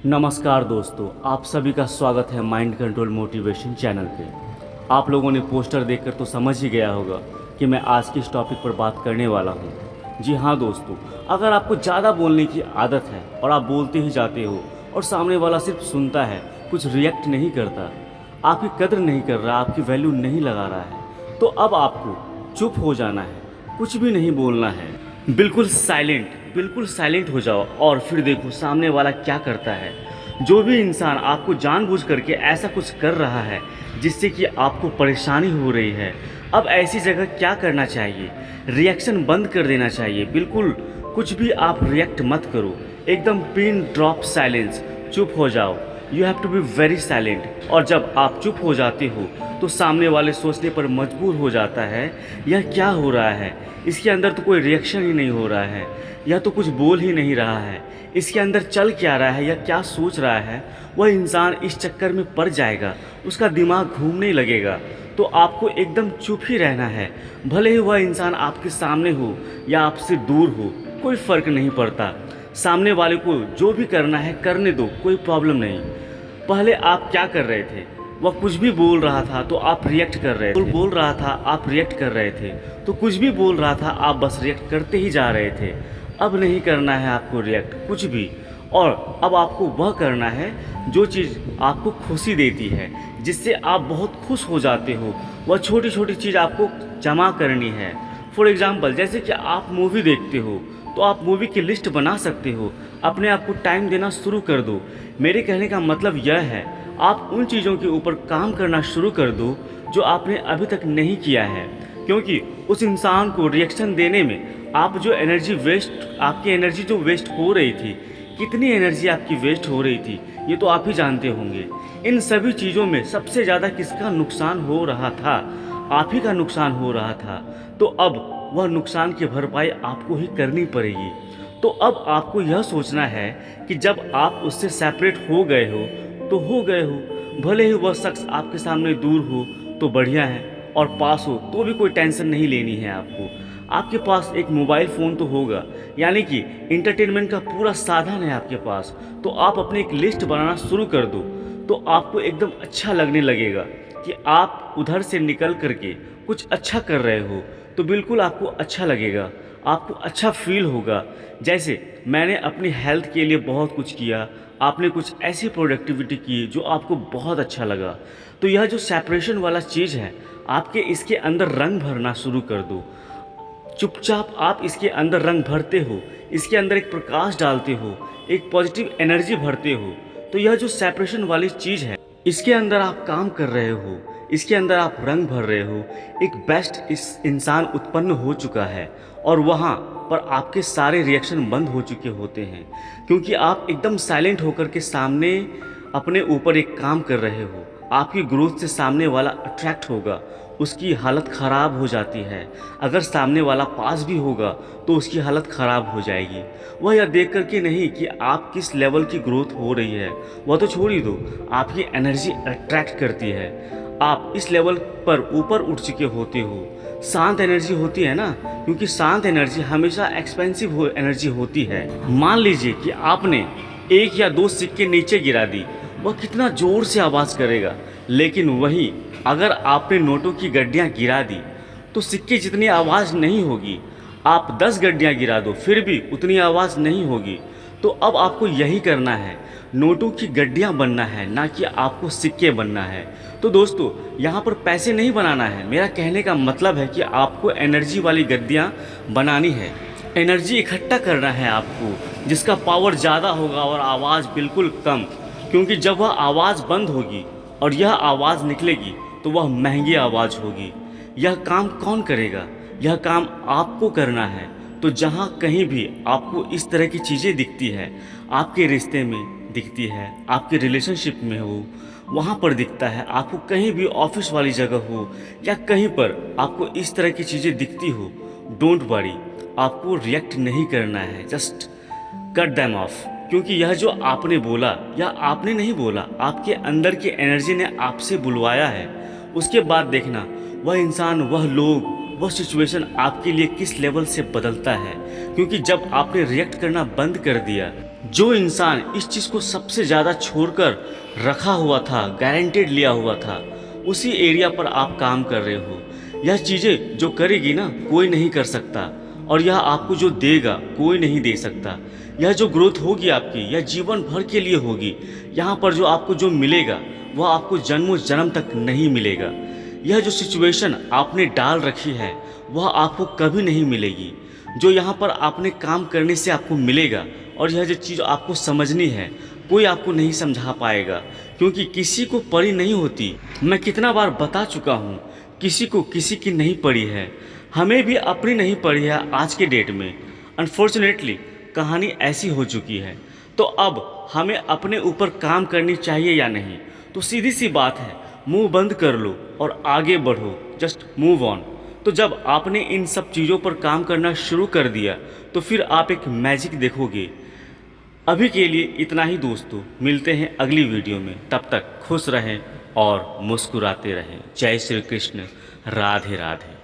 नमस्कार दोस्तों, आप सभी का स्वागत है माइंड कंट्रोल मोटिवेशन चैनल पे। आप लोगों ने पोस्टर देखकर तो समझ ही गया होगा कि मैं आज की इस टॉपिक पर बात करने वाला हूँ। जी हाँ दोस्तों, अगर आपको ज़्यादा बोलने की आदत है और आप बोलते ही जाते हो और सामने वाला सिर्फ सुनता है, कुछ रिएक्ट नहीं करता, आपकी कदर नहीं कर रहा, आपकी वैल्यू नहीं लगा रहा है, तो अब आपको चुप हो जाना है, कुछ भी नहीं बोलना है, बिल्कुल साइलेंट हो जाओ और फिर देखो सामने वाला क्या करता है। जो भी इंसान आपको जानबूझ करके ऐसा कुछ कर रहा है जिससे कि आपको परेशानी हो रही है, अब ऐसी जगह क्या करना चाहिए? रिएक्शन बंद कर देना चाहिए। बिल्कुल कुछ भी आप रिएक्ट मत करो, एकदम पिन ड्रॉप साइलेंस, चुप हो जाओ। You have to be very silent. और जब आप चुप हो जाते हो तो सामने वाले सोचने पर मजबूर हो जाता है, यह क्या हो रहा है, इसके अंदर तो कोई रिएक्शन ही नहीं हो रहा है, यह तो कुछ बोल ही नहीं रहा है, इसके अंदर चल क्या रहा है या क्या सोच रहा है। वह इंसान इस चक्कर में पड़ जाएगा, उसका दिमाग घूमने लगेगा। तो आपको एकदम चुप ही रहना है, भले ही वह इंसान आपके सामने हो या आपसे दूर हो, कोई फ़र्क नहीं पड़ता। सामने वाले को जो भी करना है करने दो, कोई प्रॉब्लम नहीं। पहले आप क्या कर रहे थे? वह कुछ भी बोल रहा था तो आप रिएक्ट कर रहे थे, बोल रहा था आप रिएक्ट कर रहे थे, तो कुछ भी बोल रहा था आप बस रिएक्ट करते ही जा रहे थे। अब नहीं करना है आपको रिएक्ट कुछ भी, और अब आपको वह करना है जो चीज़ आपको खुशी देती है, जिससे आप बहुत खुश हो जाते हो। वह छोटी छोटी चीज़ आपको जमा करनी है। फॉर एग्ज़ाम्पल, जैसे कि आप मूवी देखते हो तो आप मूवी की लिस्ट बना सकते हो, अपने आप को टाइम देना शुरू कर दो। मेरे कहने का मतलब यह है, आप उन चीज़ों के ऊपर काम करना शुरू कर दो जो आपने अभी तक नहीं किया है, क्योंकि उस इंसान को रिएक्शन देने में आप जो एनर्जी वेस्ट, आपकी एनर्जी जो वेस्ट हो रही थी, कितनी एनर्जी आपकी वेस्ट हो रही थी ये तो आप ही जानते होंगे। इन सभी चीज़ों में सबसे ज़्यादा किसका नुकसान हो रहा था? आप ही का नुकसान हो रहा था। तो अब वह नुकसान की भरपाई आपको ही करनी पड़ेगी। तो अब आपको यह सोचना है कि जब आप उससे सेपरेट हो गए हो तो हो गए हो, भले ही वह शख्स आपके सामने दूर हो तो बढ़िया है, और पास हो तो भी कोई टेंशन नहीं लेनी है आपको। आपके पास एक मोबाइल फ़ोन तो होगा, यानी कि इंटरटेनमेंट का पूरा साधन है आपके पास, तो आप अपनी एक लिस्ट बनाना शुरू कर दो। तो आपको एकदम अच्छा लगने लगेगा कि आप उधर से निकल करके कुछ अच्छा कर रहे हो, तो बिल्कुल आपको अच्छा लगेगा, आपको अच्छा फील होगा। जैसे मैंने अपनी हेल्थ के लिए बहुत कुछ किया, आपने कुछ ऐसी प्रोडक्टिविटी की जो आपको बहुत अच्छा लगा, तो यह जो सेपरेशन वाला चीज़ है, आपके इसके अंदर रंग भरना शुरू कर दो। चुपचाप आप इसके अंदर रंग भरते हो, इसके अंदर एक प्रकाश डालते हो, एक पॉजिटिव एनर्जी भरते हो, तो यह जो सेपरेशन वाली चीज़ है, इसके अंदर आप काम कर रहे हो, इसके अंदर आप रंग भर रहे हो। एक बेस्ट इस इंसान उत्पन्न हो चुका है और वहाँ पर आपके सारे रिएक्शन बंद हो चुके होते हैं, क्योंकि आप एकदम साइलेंट होकर के सामने अपने ऊपर एक काम कर रहे हो। आपकी ग्रोथ से सामने वाला अट्रैक्ट होगा, उसकी हालत ख़राब हो जाती है। अगर सामने वाला पास भी होगा तो उसकी हालत ख़राब हो जाएगी। वह यह देख कर के नहीं कि आप किस लेवल की ग्रोथ हो रही है, वह तो छोड़ ही दो, आपकी एनर्जी अट्रैक्ट करती है। आप इस लेवल पर ऊपर उठ चुके होते हो। शांत एनर्जी होती है ना, क्योंकि शांत एनर्जी हमेशा एक्सपेंसिव एनर्जी होती है। मान लीजिए कि आपने एक या दो सिक्के नीचे गिरा दी, वह कितना ज़ोर से आवाज़ करेगा, लेकिन वही अगर आपने नोटों की गड्डियाँ गिरा दी तो सिक्के जितनी आवाज़ नहीं होगी। आप 10 गड्डियाँ गिरा दो फिर भी उतनी आवाज़ नहीं होगी। तो अब आपको यही करना है, नोटों की गड्डियाँ बनना है, ना कि आपको सिक्के बनना है। तो दोस्तों, यहाँ पर पैसे नहीं बनाना है, मेरा कहने का मतलब है कि आपको एनर्जी वाली गड्डियाँ बनानी है, एनर्जी इकट्ठा करना है आपको, जिसका पावर ज़्यादा होगा और आवाज़ बिल्कुल कम। क्योंकि जब वह आवाज़ बंद होगी और यह आवाज़ निकलेगी तो वह महंगी आवाज़ होगी। यह काम कौन करेगा? यह काम आपको करना है। तो जहाँ कहीं भी आपको इस तरह की चीज़ें दिखती है, आपके रिश्ते में दिखती है, आपके रिलेशनशिप में हो, वहाँ पर दिखता है, आपको कहीं भी ऑफिस वाली जगह हो या कहीं पर आपको इस तरह की चीज़ें दिखती हो, डोंट वरी, आपको रिएक्ट नहीं करना है, जस्ट कट दैम ऑफ। क्योंकि यह जो आपने बोला या आपने नहीं बोला, आपके अंदर की एनर्जी ने आपसे बुलवाया है। उसके बाद देखना वह इंसान, वह लोग, वह सिचुएशन आपके लिए किस लेवल से बदलता है। क्योंकि जब आपने रिएक्ट करना बंद कर दिया, जो इंसान इस चीज़ को सबसे ज़्यादा छोड़कर रखा हुआ था, गारंटेड लिया हुआ था, उसी एरिया पर आप काम कर रहे हो। यह चीज़ें जो करेगी ना, कोई नहीं कर सकता, और यह आपको जो देगा कोई नहीं दे सकता। यह जो ग्रोथ होगी आपकी, यह जीवन भर के लिए होगी। यहाँ पर जो आपको जो मिलेगा वह आपको जन्मों जन्म तक नहीं मिलेगा। यह जो सिचुएशन आपने डाल रखी है वह आपको कभी नहीं मिलेगी। जो यहाँ पर आपने काम करने से आपको मिलेगा, और यह जो चीज़ आपको समझनी है, कोई आपको नहीं समझा पाएगा, क्योंकि किसी को पड़ी नहीं होती। मैं कितना बार बता चुका हूँ, किसी को किसी की नहीं पड़ी है। हमें भी अपनी नहीं पड़ी है आज के डेट में। अनफॉर्चुनेटली कहानी ऐसी हो चुकी है। तो अब हमें अपने ऊपर काम करनी चाहिए या नहीं? तो सीधी सी बात है, मुंह बंद कर लो और आगे बढ़ो, जस्ट मूव ऑन। तो जब आपने इन सब चीज़ों पर काम करना शुरू कर दिया तो फिर आप एक मैजिक देखोगे। अभी के लिए इतना ही दोस्तों, मिलते हैं अगली वीडियो में। तब तक खुश रहें और मुस्कुराते रहें। जय श्री कृष्ण, राधे राधे।